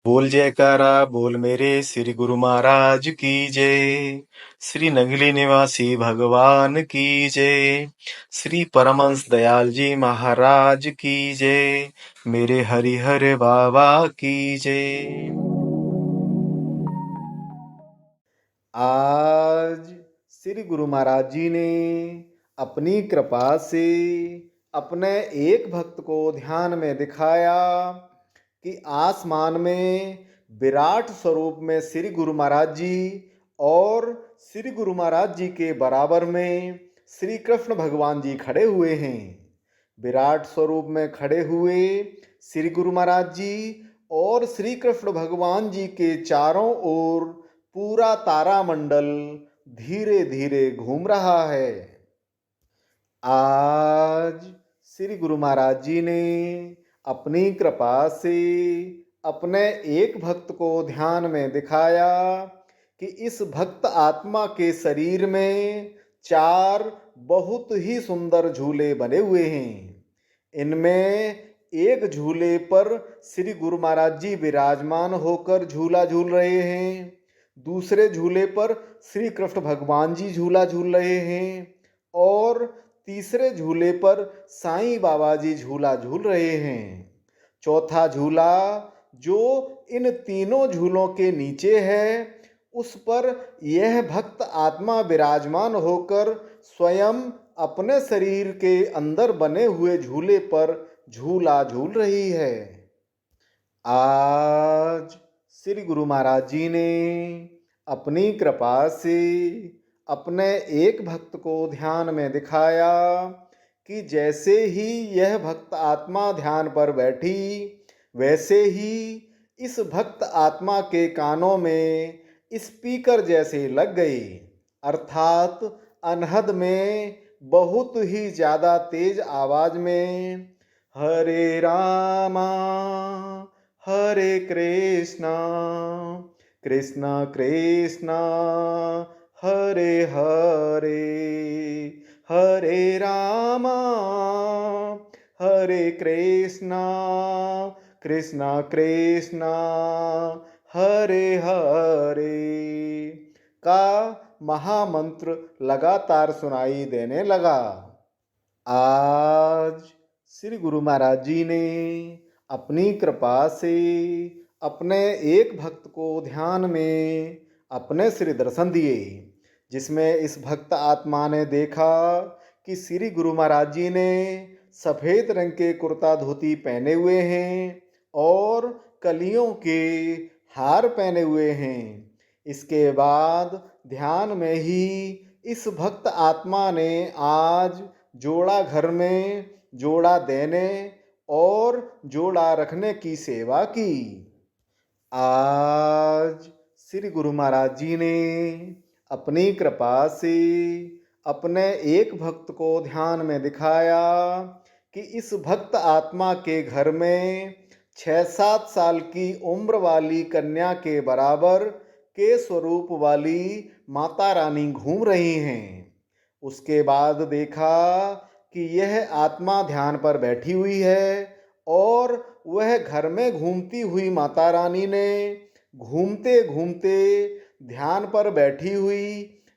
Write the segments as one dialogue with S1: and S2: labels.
S1: बोल जयकारा बोल मेरे श्री गुरु महाराज की जय। श्री नगली निवासी भगवान की जय। श्री परमहंस दयाल जी महाराज की जय। मेरे हरिहर बाबा की जय।
S2: आज श्री गुरु महाराज जी ने अपनी कृपा से अपने एक भक्त को ध्यान में दिखाया कि आसमान में विराट स्वरूप में श्री गुरु महाराज जी और श्री गुरु महाराज जी के बराबर में श्री कृष्ण भगवान जी खड़े हुए हैं। विराट स्वरूप में खड़े हुए श्री गुरु महाराज जी और श्री कृष्ण भगवान जी के चारों ओर पूरा तारामंडल धीरे धीरे घूम रहा है। आज श्री गुरु महाराज जी ने अपनी कृपा से अपने एक भक्त को ध्यान में दिखाया कि इस भक्त आत्मा के शरीर में 4 बहुत ही सुंदर झूले बने हुए हैं। इनमें एक झूले पर श्री गुरु महाराज जी विराजमान होकर झूला झूल रहे हैं, दूसरे झूले पर श्री कृष्ण भगवान जी झूला झूल रहे हैं और तीसरे झूले पर साईं बाबा जी झूला झूल रहे हैं। चौथा झूला जो इन तीनों झूलों के नीचे है उस पर यह भक्त आत्मा विराजमान होकर स्वयं अपने शरीर के अंदर बने हुए झूले पर झूला झूल रही है। आज श्री गुरु महाराज जी ने अपनी कृपा से अपने एक भक्त को ध्यान में दिखाया कि जैसे ही यह भक्त आत्मा ध्यान पर बैठी वैसे ही इस भक्त आत्मा के कानों में स्पीकर जैसे लग गए, अर्थात अनहद में बहुत ही ज़्यादा तेज आवाज में हरे रामा हरे कृष्णा कृष्णा कृष्णा हरे हरे हरे रामा हरे कृष्णा कृष्णा कृष्णा हरे हरे का महामंत्र लगातार सुनाई देने लगा। आज श्री गुरु महाराज जी ने अपनी कृपा से अपने एक भक्त को ध्यान में अपने श्री दर्शन दिए, जिसमें इस भक्त आत्मा ने देखा कि श्री गुरु महाराज जी ने सफ़ेद रंग के कुर्ता धोती पहने हुए हैं और कलियों के हार पहने हुए हैं। इसके बाद ध्यान में ही इस भक्त आत्मा ने आज जोड़ा घर में जोड़ा देने और जोड़ा रखने की सेवा की। आज श्री गुरु महाराज जी ने अपनी कृपा से अपने एक भक्त को ध्यान में दिखाया कि इस भक्त आत्मा के घर में 6-7 साल की उम्र वाली कन्या के बराबर के स्वरूप वाली माता रानी घूम रही हैं। उसके बाद देखा कि यह आत्मा ध्यान पर बैठी हुई है और वह घर में घूमती हुई माता रानी ने घूमते घूमते ध्यान पर बैठी हुई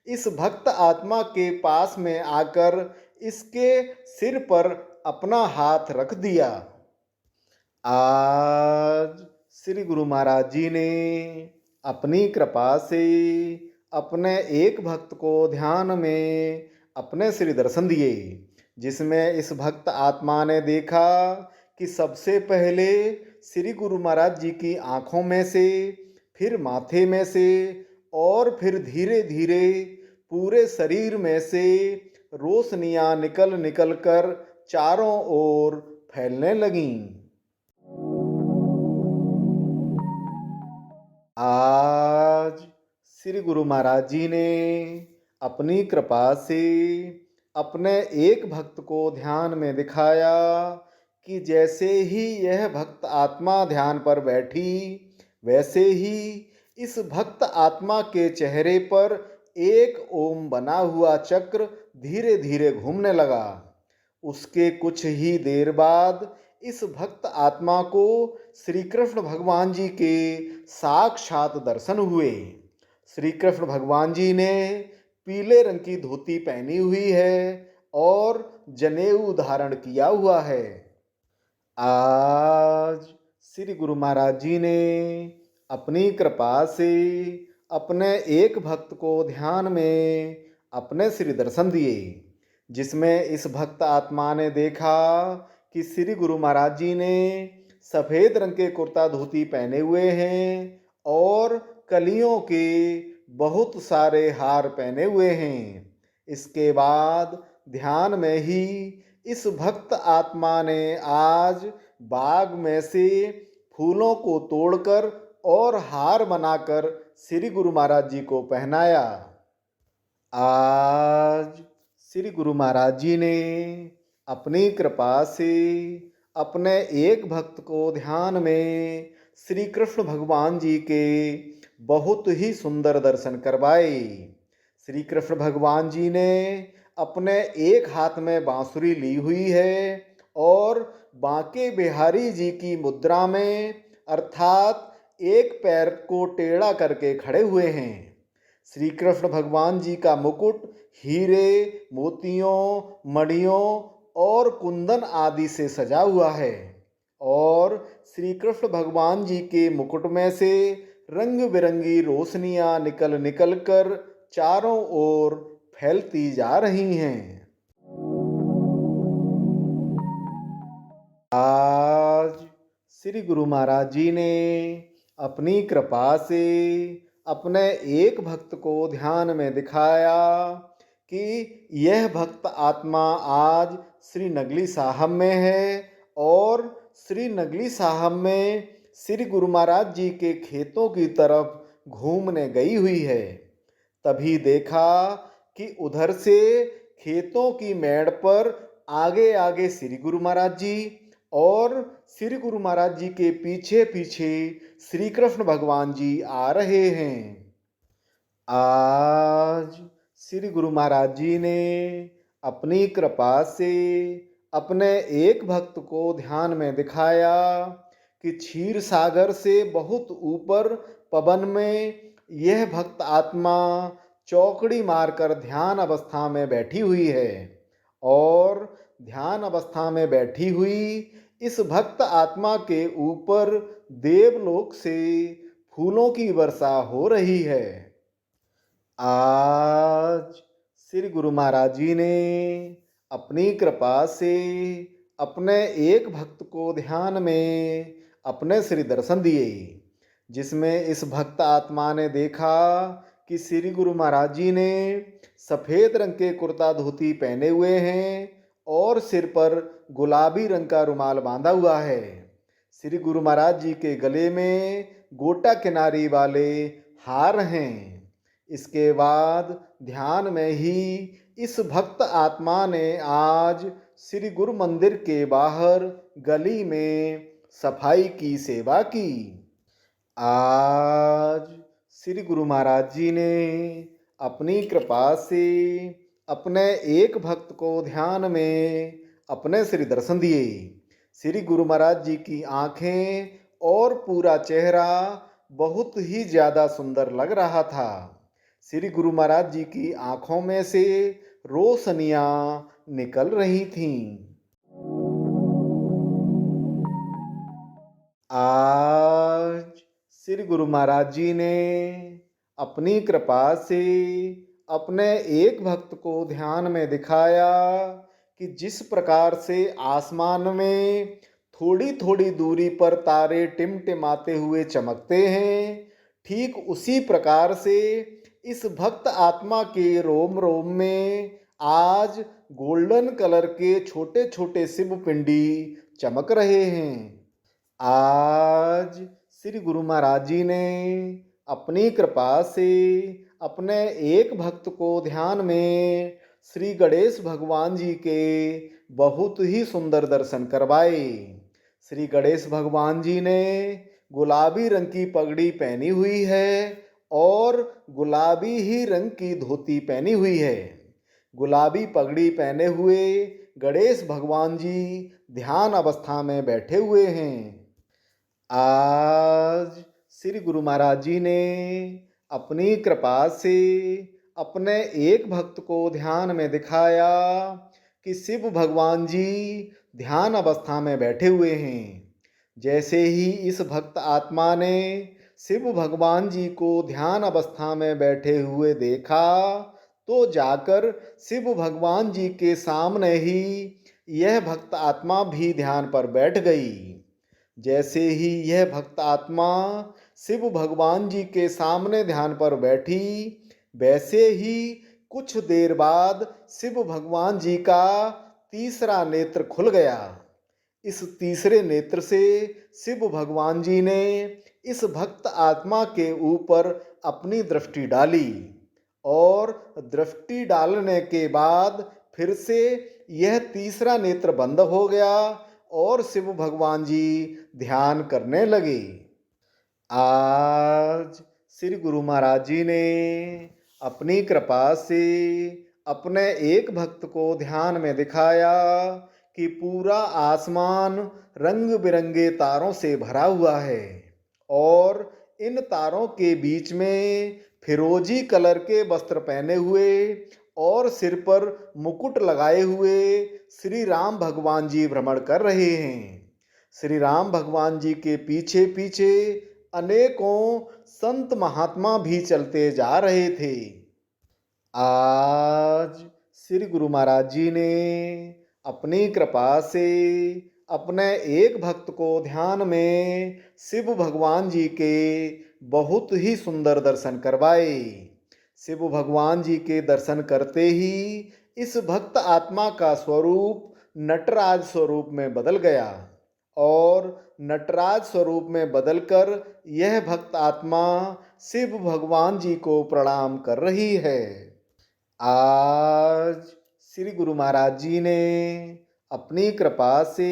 S2: इस भक्त आत्मा के पास में आकर इसके सिर पर अपना हाथ रख दिया। आज श्री गुरु महाराज जी ने अपनी कृपा से अपने एक भक्त को ध्यान में अपने श्री दर्शन दिए, जिसमें इस भक्त आत्मा ने देखा कि सबसे पहले श्री गुरु महाराज जी की आँखों में से, फिर माथे में से और फिर धीरे धीरे पूरे शरीर में से रोशनियाँ निकल निकल कर चारों ओर फैलने लगीं। आज श्री गुरु महाराज जी ने अपनी कृपा से अपने एक भक्त को ध्यान में दिखाया कि जैसे ही यह भक्त आत्मा ध्यान पर बैठी वैसे ही इस भक्त आत्मा के चेहरे पर एक ओम बना हुआ चक्र धीरे धीरे घूमने लगा। उसके कुछ ही देर बाद इस भक्त आत्मा को श्री कृष्ण भगवान जी के साक्षात दर्शन हुए। श्री कृष्ण भगवान जी ने पीले रंग की धोती पहनी हुई है और जनेऊ धारण किया हुआ है। आज श्री गुरु महाराज जी ने अपनी कृपा से अपने एक भक्त को ध्यान में अपने श्री दर्शन दिए, जिसमें इस भक्त आत्मा ने देखा कि श्री गुरु महाराज जी ने सफेद रंग के कुर्ता धोती पहने हुए हैं और कलियों के बहुत सारे हार पहने हुए हैं। इसके बाद ध्यान में ही इस भक्त आत्मा ने आज बाग में से फूलों को तोड़कर और हार बनाकर श्री गुरु महाराज जी को पहनाया। आज श्री गुरु महाराज जी ने अपनी कृपा से अपने एक भक्त को ध्यान में श्री कृष्ण भगवान जी के बहुत ही सुंदर दर्शन करवाए। श्री कृष्ण भगवान जी ने अपने एक हाथ में बांसुरी ली हुई है और बांके बिहारी जी की मुद्रा में अर्थात एक पैर को टेढ़ा करके खड़े हुए हैं। श्री कृष्ण भगवान जी का मुकुट हीरे, मोतियों, मणियों और कुंदन आदि से सजा हुआ है और श्री कृष्ण भगवान जी के मुकुट में से रंग बिरंगी रोशनियां निकल निकल कर चारों ओर फैलती जा रही हैं। आज श्री गुरु महाराज जी ने अपनी कृपा से अपने एक भक्त को ध्यान में दिखाया कि यह भक्त आत्मा आज श्री नगली साहब में है और श्री नगली साहब में श्री गुरु महाराज जी के खेतों की तरफ घूमने गई हुई है। तभी देखा कि उधर से खेतों की मेड़ पर आगे आगे श्री गुरु महाराज जी और श्री गुरु महाराज जी के पीछे पीछे श्री कृष्ण भगवान जी आ रहे हैं। आज श्री गुरु महाराज जी ने अपनी कृपा से अपने एक भक्त को ध्यान में दिखाया कि क्षीर सागर से बहुत ऊपर पवन में यह भक्त आत्मा चौकड़ी मारकर ध्यान अवस्था में बैठी हुई है और ध्यान अवस्था में बैठी हुई इस भक्त आत्मा के ऊपर देवलोक से फूलों की वर्षा हो रही है। आज श्री गुरु महाराज जी ने अपनी कृपा से अपने एक भक्त को ध्यान में अपने श्री दर्शन दिए, जिसमें इस भक्त आत्मा ने देखा कि श्री गुरु महाराज जी ने सफ़ेद रंग के कुर्ता धोती पहने हुए हैं और सिर पर गुलाबी रंग का रुमाल बांधा हुआ है। श्री गुरु महाराज जी के गले में गोटा किनारी वाले हार हैं। इसके बाद ध्यान में ही इस भक्त आत्मा ने आज श्री गुरु मंदिर के बाहर गली में सफाई की सेवा की। आज श्री गुरु महाराज जी ने अपनी कृपा से अपने एक भक्त को ध्यान में अपने श्री दर्शन दिए। श्री गुरु महाराज जी की आंखें और पूरा चेहरा बहुत ही ज़्यादा सुंदर लग रहा था। श्री गुरु महाराज जी की आंखों में से रोशनियां निकल रही थीं। आज श्री गुरु महाराज जी ने अपनी कृपा से अपने एक भक्त को ध्यान में दिखाया कि जिस प्रकार से आसमान में थोड़ी थोड़ी दूरी पर तारे टिमटिमाते हुए चमकते हैं, ठीक उसी प्रकार से इस भक्त आत्मा के रोम रोम में आज गोल्डन कलर के छोटे छोटे शिव पिंडी चमक रहे हैं। आज श्री गुरु महाराज जी ने अपनी कृपा से अपने एक भक्त को ध्यान में श्री गणेश भगवान जी के बहुत ही सुंदर दर्शन करवाए। श्री गणेश भगवान जी ने गुलाबी रंग की पगड़ी पहनी हुई है और गुलाबी ही रंग की धोती पहनी हुई है। गुलाबी पगड़ी पहने हुए गणेश भगवान जी ध्यान अवस्था में बैठे हुए हैं। आज श्री गुरु महाराज जी ने अपनी कृपा से अपने एक भक्त को ध्यान में दिखाया कि शिव भगवान जी ध्यान अवस्था में बैठे हुए हैं। जैसे ही इस भक्त आत्मा ने शिव भगवान जी को ध्यान अवस्था में बैठे हुए देखा तो जाकर शिव भगवान जी के सामने ही यह भक्त आत्मा भी ध्यान पर बैठ गई। जैसे ही यह भक्त आत्मा शिव भगवान जी के सामने ध्यान पर बैठी, वैसे ही कुछ देर बाद शिव भगवान जी का तीसरा नेत्र खुल गया। इस तीसरे नेत्र से शिव भगवान जी ने इस भक्त आत्मा के ऊपर अपनी दृष्टि डाली और दृष्टि डालने के बाद फिर से यह तीसरा नेत्र बंद हो गया और शिव भगवान जी ध्यान करने लगे। आज श्री गुरु महाराज जी ने अपनी कृपा से अपने एक भक्त को ध्यान में दिखाया कि पूरा आसमान रंग बिरंगे तारों से भरा हुआ है और इन तारों के बीच में फिरोजी कलर के वस्त्र पहने हुए और सिर पर मुकुट लगाए हुए श्री राम भगवान जी भ्रमण कर रहे हैं। श्री राम भगवान जी के पीछे पीछे अनेकों संत महात्मा भी चलते जा रहे थे। आज श्री गुरु महाराज जी ने अपनी कृपा से अपने एक भक्त को ध्यान में शिव भगवान जी के बहुत ही सुंदर दर्शन करवाए। शिव भगवान जी के दर्शन करते ही इस भक्त आत्मा का स्वरूप नटराज स्वरूप में बदल गया और नटराज स्वरूप में बदलकर यह भक्त आत्मा शिव भगवान जी को प्रणाम कर रही है। आज श्री गुरु महाराज जी ने अपनी कृपा से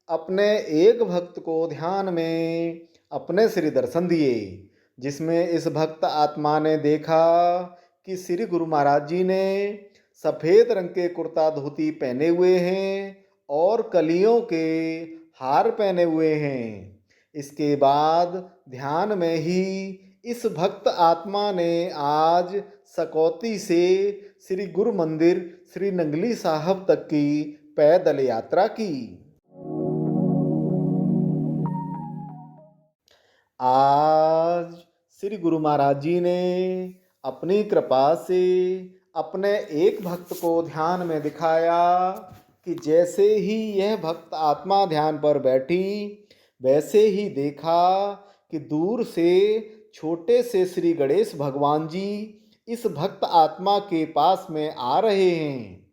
S2: अपने एक भक्त को ध्यान में अपने श्री दर्शन दिए, जिसमें इस भक्त आत्मा ने देखा कि श्री गुरु महाराज जी ने सफ़ेद रंग के कुर्ता धोती पहने हुए हैं और कलियों के हार पहने हुए हैं। इसके बाद ध्यान में ही इस भक्त आत्मा ने आज सकौती से श्री गुरु मंदिर श्री नंगली साहब तक की पैदल यात्रा की। आज श्री गुरु महाराज जी ने अपनी कृपा से अपने एक भक्त को ध्यान में दिखाया कि जैसे ही यह भक्त आत्मा ध्यान पर बैठी, वैसे ही देखा कि दूर से छोटे से श्री गणेश भगवान जी इस भक्त आत्मा के पास में आ रहे हैं।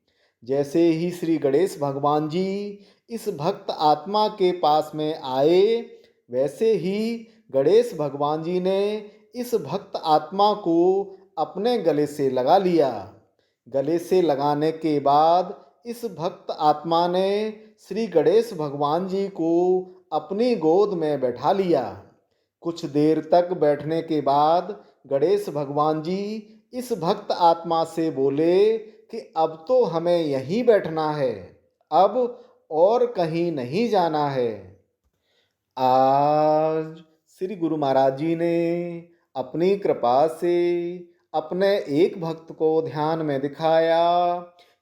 S2: जैसे ही श्री गणेश भगवान जी इस भक्त आत्मा के पास में आए, वैसे ही गणेश भगवान जी ने इस भक्त आत्मा को अपने गले से लगा लिया। गले से लगाने के बाद इस भक्त आत्मा ने श्री गणेश भगवान जी को अपनी गोद में बैठा लिया। कुछ देर तक बैठने के बाद गणेश भगवान जी इस भक्त आत्मा से बोले कि अब तो हमें यहीं बैठना है, अब और कहीं नहीं जाना है। आज श्री गुरु महाराज जी ने अपनी कृपा से अपने एक भक्त को ध्यान में दिखाया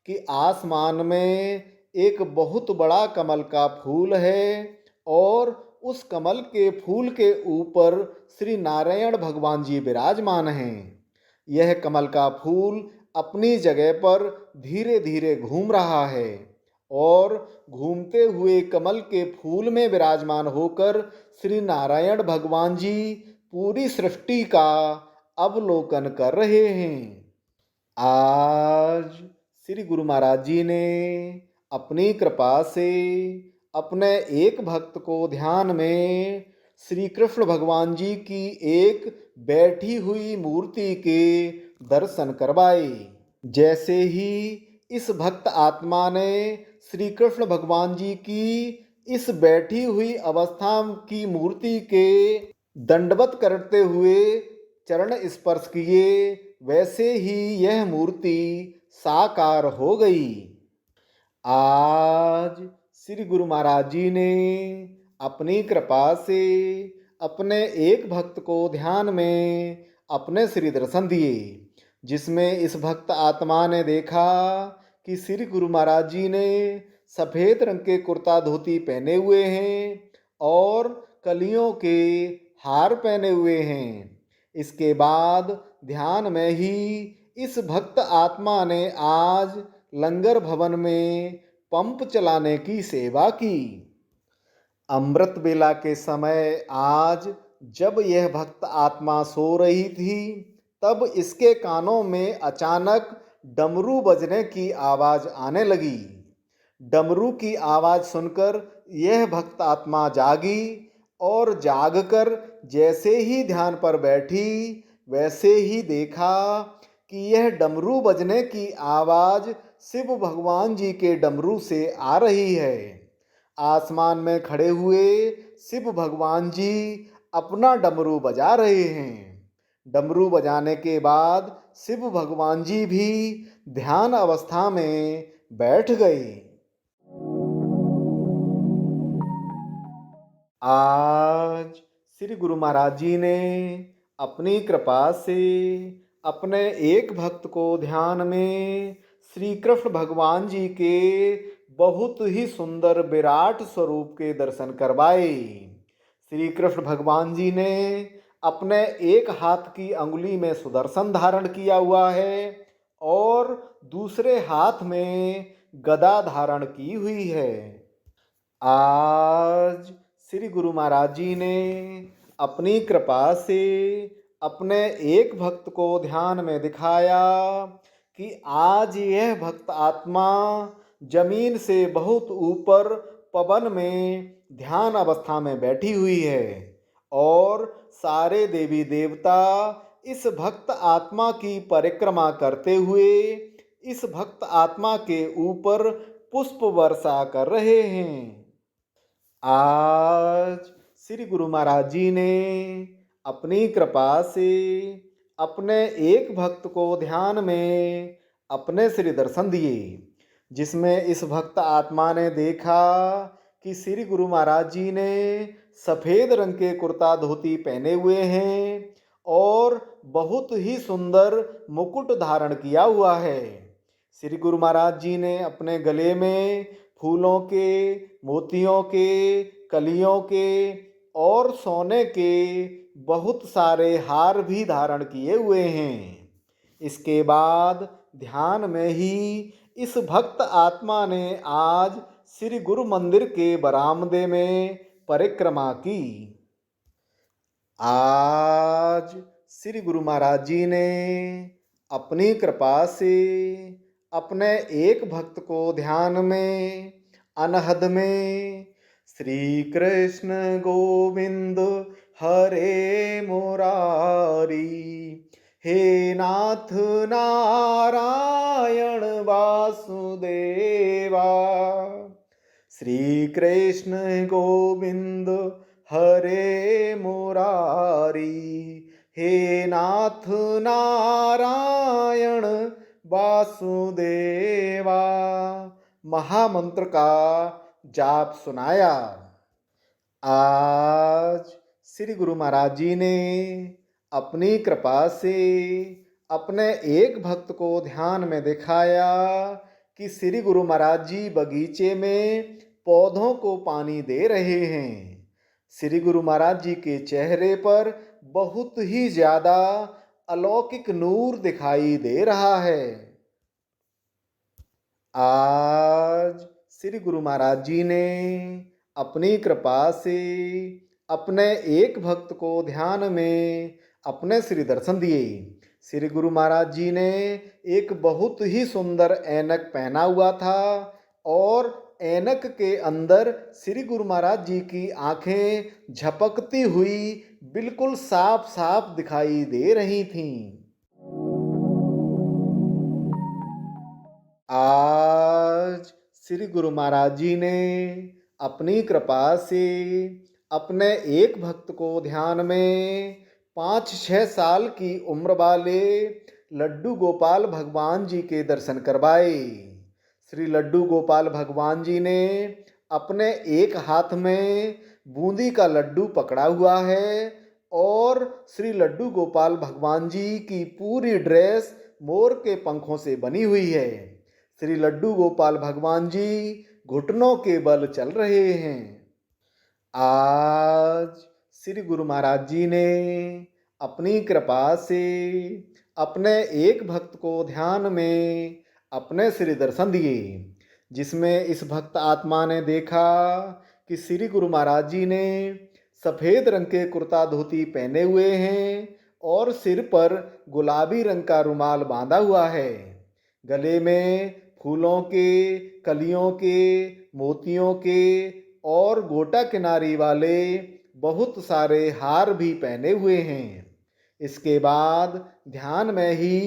S2: कि आसमान में एक बहुत बड़ा कमल का फूल है और उस कमल के फूल के ऊपर श्री नारायण भगवान जी विराजमान हैं। यह कमल का फूल अपनी जगह पर धीरे धीरे घूम रहा है और घूमते हुए कमल के फूल में विराजमान होकर श्री नारायण भगवान जी पूरी सृष्टि का अवलोकन कर रहे हैं। आज श्री गुरु महाराज जी ने अपनी कृपा से अपने एक भक्त को ध्यान में श्री कृष्ण भगवान जी की एक बैठी हुई मूर्ति के दर्शन करवाए। जैसे ही इस भक्त आत्मा ने श्री कृष्ण भगवान जी की इस बैठी हुई अवस्था की मूर्ति के दंडवत करते हुए चरण स्पर्श किए, वैसे ही यह मूर्ति साकार हो गई। आज श्री गुरु महाराज जी ने अपनी कृपा से अपने एक भक्त को ध्यान में अपने श्री दर्शन दिए, जिसमें इस भक्त आत्मा ने देखा कि श्री गुरु महाराज जी ने सफ़ेद रंग के कुर्ता धोती पहने हुए हैं और कलियों के हार पहने हुए हैं। इसके बाद ध्यान में ही इस भक्त आत्मा ने आज लंगर भवन में पंप चलाने की सेवा की। अमृत बेला के समय आज जब यह भक्त आत्मा सो रही थी, तब इसके कानों में अचानक डमरू बजने की आवाज आने लगी। डमरू की आवाज सुनकर यह भक्त आत्मा जागी और जागकर जैसे ही ध्यान पर बैठी, वैसे ही देखा कि यह डमरू बजने की आवाज शिव भगवान जी के डमरू से आ रही है। आसमान में खड़े हुए शिव भगवान जी अपना डमरू बजा रहे हैं। डमरू बजाने के बाद शिव भगवान जी भी ध्यान अवस्था में बैठ गए। आज श्री गुरु महाराज जी ने अपनी कृपा से अपने एक भक्त को ध्यान में श्री कृष्ण भगवान जी के बहुत ही सुंदर विराट स्वरूप के दर्शन करवाए। श्री कृष्ण भगवान जी ने अपने एक हाथ की अंगुली में सुदर्शन धारण किया हुआ है और दूसरे हाथ में गदा धारण की हुई है। आज श्री गुरु महाराज जी ने अपनी कृपा से अपने एक भक्त को ध्यान में दिखाया कि आज यह भक्त आत्मा जमीन से बहुत ऊपर पवन में ध्यान अवस्था में बैठी हुई है और सारे देवी देवता इस भक्त आत्मा की परिक्रमा करते हुए इस भक्त आत्मा के ऊपर पुष्प वर्षा कर रहे हैं। आज श्री गुरु महाराज जी ने अपनी कृपा से अपने एक भक्त को ध्यान में अपने श्री दर्शन दिए, जिसमें इस भक्त आत्मा ने देखा कि श्री गुरु महाराज जी ने सफ़ेद रंग के कुर्ता धोती पहने हुए हैं और बहुत ही सुंदर मुकुट धारण किया हुआ है। श्री गुरु महाराज जी ने अपने गले में फूलों के, मोतियों के, कलियों के और सोने के बहुत सारे हार भी धारण किए हुए हैं। इसके बाद ध्यान में ही इस भक्त आत्मा ने आज श्री गुरु मंदिर के बरामदे में परिक्रमा की। आज श्री गुरु महाराज जी ने अपनी कृपा से अपने एक भक्त को ध्यान में अनहद में श्री कृष्ण गोविंद हरे मुरारी, हे नाथ नारायण वासुदेवा, श्री कृष्ण गोविंद हरे मुरारी, हे नाथ नारायण वासुदेवा महामंत्र का जाप सुनाया। आज श्री गुरु महाराज जी ने अपनी कृपा से अपने एक भक्त को ध्यान में दिखाया कि श्री गुरु महाराज जी बगीचे में पौधों को पानी दे रहे हैं। श्री गुरु महाराज जी के चेहरे पर बहुत ही ज़्यादा अलौकिक नूर दिखाई दे रहा है। आज श्री गुरु महाराज जी ने अपनी कृपा से अपने एक भक्त को ध्यान में अपने श्री दर्शन दिए। श्री गुरु महाराज जी ने एक बहुत ही सुंदर ऐनक पहना हुआ था और ऐनक के अंदर श्री गुरु महाराज जी की आंखें झपकती हुई बिल्कुल साफ साफ दिखाई दे रही थीं। आज श्री गुरु महाराज जी ने अपनी कृपा से अपने एक भक्त को ध्यान में 5-6 साल की उम्र वाले लड्डू गोपाल भगवान जी के दर्शन करवाए। श्री लड्डू गोपाल भगवान जी ने अपने एक हाथ में बूंदी का लड्डू पकड़ा हुआ है और श्री लड्डू गोपाल भगवान जी की पूरी ड्रेस मोर के पंखों से बनी हुई है। श्री लड्डू गोपाल भगवान जी घुटनों के बल चल रहे हैं। आज श्री गुरु महाराज जी ने अपनी कृपा से अपने एक भक्त को ध्यान में अपने श्री दर्शन दिए, जिसमें इस भक्त आत्मा ने देखा कि श्री गुरु महाराज जी ने सफ़ेद रंग के कुर्ता धोती पहने हुए हैं और सिर पर गुलाबी रंग का रुमाल बांधा हुआ है। गले में फूलों के, कलियों के, मोतियों के और गोटा किनारी वाले बहुत सारे हार भी पहने हुए हैं। इसके बाद ध्यान में ही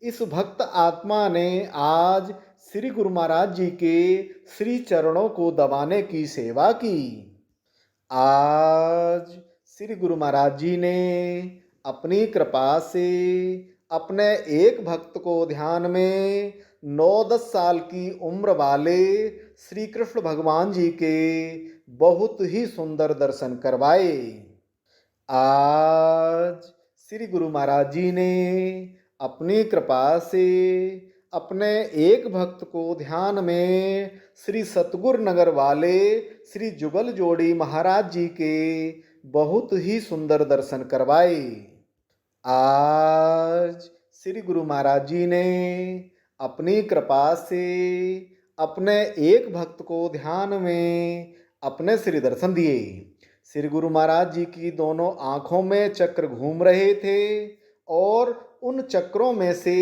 S2: इस भक्त आत्मा ने आज श्री गुरु महाराज जी के श्री चरणों को दबाने की सेवा की। आज श्री गुरु महाराज जी ने अपनी कृपा से अपने एक भक्त को ध्यान में 9-10 साल की उम्र वाले श्री कृष्ण भगवान जी के बहुत ही सुंदर दर्शन करवाए। आज श्री गुरु महाराज जी ने अपनी कृपा से अपने एक भक्त को ध्यान में श्री सतगुरु नगर वाले श्री जुगल जोड़ी महाराज जी के बहुत ही सुंदर दर्शन करवाए। आज श्री गुरु महाराज जी ने अपनी कृपा से अपने एक भक्त को ध्यान में अपने श्री दर्शन दिए। श्री गुरु महाराज जी की दोनों आँखों में चक्र घूम रहे थे और उन चक्रों में से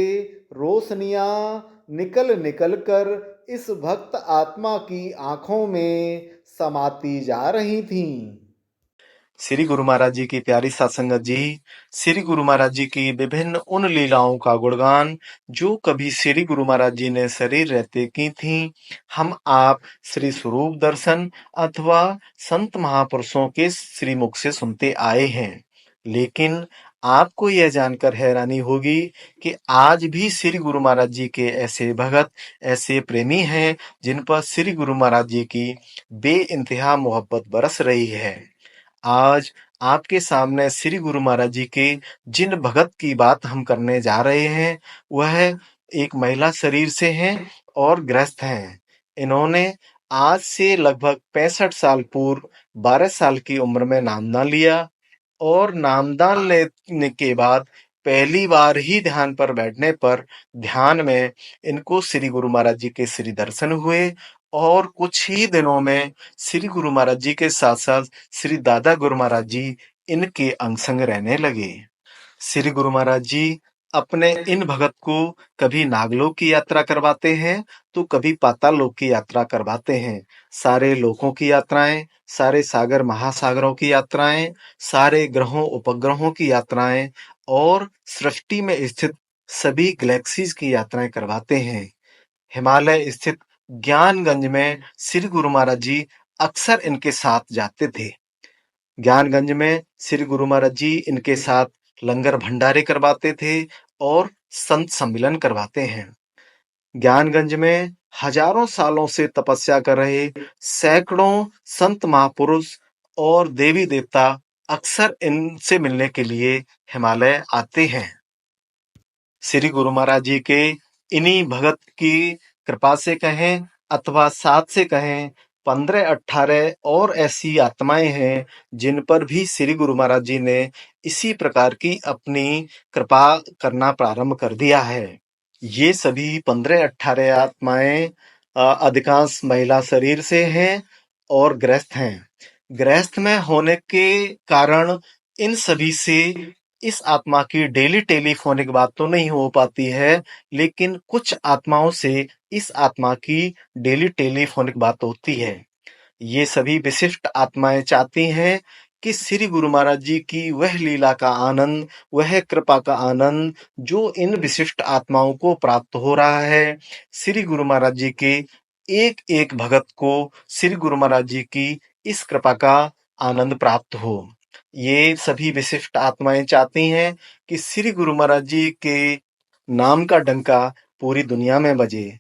S2: रोशनियाँ निकल निकल कर इस भक्त आत्मा की आँखों में समाती जा रही थीं।
S1: श्री गुरु महाराज जी की प्यारी सत्संगत जी, श्री गुरु महाराज जी की विभिन्न उन लीलाओं का गुणगान जो कभी श्री गुरु महाराज जी ने शरीर रहते की थी, हम आप श्री स्वरूप दर्शन अथवा संत महापुरुषों के श्री मुख से सुनते आए हैं। लेकिन आपको यह जानकर हैरानी होगी कि आज भी श्री गुरु महाराज जी के ऐसे भगत, ऐसे प्रेमी हैं जिन पर श्री गुरु महाराज जी की बेइंतहा मोहब्बत बरस रही है। आज आपके सामने श्री गुरु महाराज जी के जिन भगत की बात हम करने जा रहे हैं, वह एक महिला शरीर से हैं और गृहस्थ हैं। इन्होंने आज से लगभग 65 साल पूर्व 12 साल की उम्र में नामदान लिया और नामदान लेने के बाद पहली बार ही ध्यान पर बैठने पर ध्यान में इनको श्री गुरु महाराज जी के श्री दर्शन हुए और कुछ ही दिनों में श्री गुरु महाराज जी के साथ साथ श्री दादा गुरु महाराज जी इनके अंग संग रहने लगे। श्री गुरु महाराज जी अपने इन भगत को कभी नागलोक की यात्रा करवाते हैं तो कभी पाताल लोक की यात्रा करवाते हैं। सारे लोकों की यात्राएं, सारे सागर महासागरों की यात्राएं, सारे ग्रहों उपग्रहों की यात्राएं और सृष्टि में स्थित सभी गैलेक्सीज की यात्राएं करवाते हैं। हिमालय स्थित ज्ञानगंज में श्री गुरु महाराज जी अक्सर इनके साथ जाते थे। ज्ञानगंज में श्री गुरु महाराज जी इनके साथ लंगर भंडारे करवाते थे और संत सम्मेलन करवाते हैं। ज्ञानगंज में हजारों सालों से तपस्या कर रहे सैकड़ों संत महापुरुष और देवी देवता अक्सर इनसे मिलने के लिए हिमालय आते हैं। श्री गुरु महाराज जी के इन्हीं भगत की कृपा से कहें अथवा साथ से कहें, 15-18 और ऐसी आत्माएं हैं जिन पर भी श्री गुरु महाराज जी ने इसी प्रकार की अपनी कृपा करना प्रारंभ कर दिया है। ये सभी 15-18 आत्माएं अधिकांश महिला शरीर से हैं और गृहस्थ हैं। गृहस्थ में होने के कारण इन सभी से इस आत्मा की डेली टेलीफोनिक बात तो नहीं हो पाती है, लेकिन कुछ आत्माओं से इस आत्मा की डेली टेलीफोनिक बात होती है। ये सभी विशिष्ट आत्माएं चाहती हैं कि श्री गुरु महाराज जी की वह लीला का आनंद, वह कृपा का आनंद जो इन विशिष्ट आत्माओं को प्राप्त हो रहा है, श्री गुरु महाराज जी के एक एक भगत को श्री गुरु महाराज जी की इस कृपा का आनंद प्राप्त हो। ये सभी विशिष्ट आत्माएं चाहती हैं कि श्री गुरु महाराज जी के नाम का डंका पूरी दुनिया में बजे।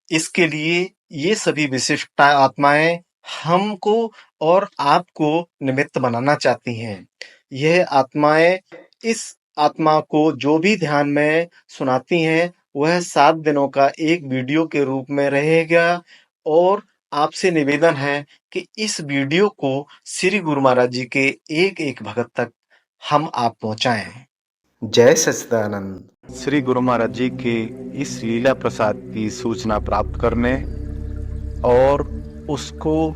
S1: इसके लिए ये सभी विशिष्ट आत्माएं हमको और आपको निमित्त बनाना चाहती हैं। यह आत्माएं इस आत्मा को जो भी ध्यान में सुनाती हैं वह 7 दिनों का एक वीडियो के रूप में रहेगा और आपसे निवेदन है कि इस वीडियो को श्री गुरु महाराज जी के एक-एक भगत तक हम आप पहुंचाएं।
S2: जय सच्चिदानंद।
S1: श्री गुरु महाराज जी के इस लीला प्रसाद की सूचना प्राप्त करने और उसको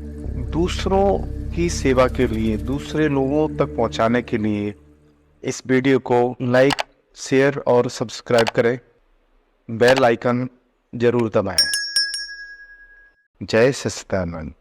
S1: दूसरों की सेवा के लिए, दूसरे लोगों तक पहुंचाने के लिए इस वीडियो को लाइक, शेयर और सब्सक्राइब करें। बेल आइकन जरूर दबाएं। जय सच्चिदानंद।